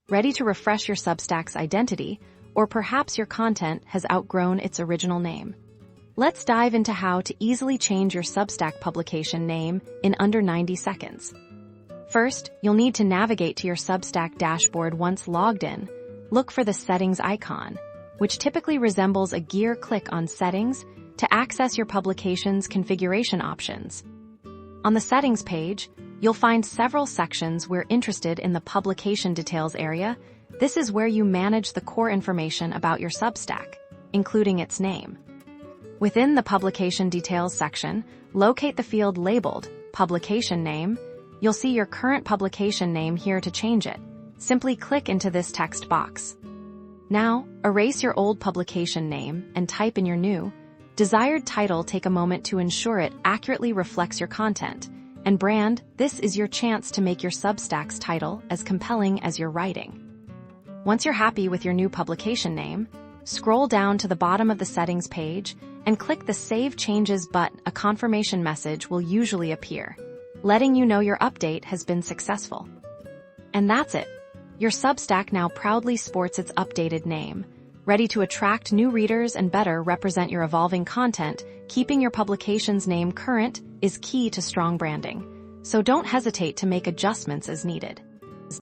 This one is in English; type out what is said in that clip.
ready to refresh your Substack's identity, or perhaps your content has outgrown its original name. Let's dive into how to easily change your Substack publication name in under 90 seconds. First, you'll need to navigate to your Substack dashboard once logged in. Look for the Settings icon, which typically resembles a gear. Click on Settings to access your publication's configuration options. On the Settings page, you'll find several sections. We're interested in the Publication Details area. This is where you manage the core information about your Substack, including its name. Within the Publication Details section, locate the field labeled Publication Name. You'll see your current publication name here. To change it, simply click into this text box. Now, erase your old publication name and type in your new, desired title. Take a moment to ensure it accurately reflects your content and brand. This is your chance to make your Substack's title as compelling as your writing. Once you're happy with your new publication name, scroll down to the bottom of the Settings page and click the Save Changes button. A confirmation message will usually appear, letting you know your update has been successful. And that's it. Your Substack now proudly sports its updated name, ready to attract new readers and better represent your evolving content. Keeping your publication's name current is key to strong branding, so don't hesitate to make adjustments as needed.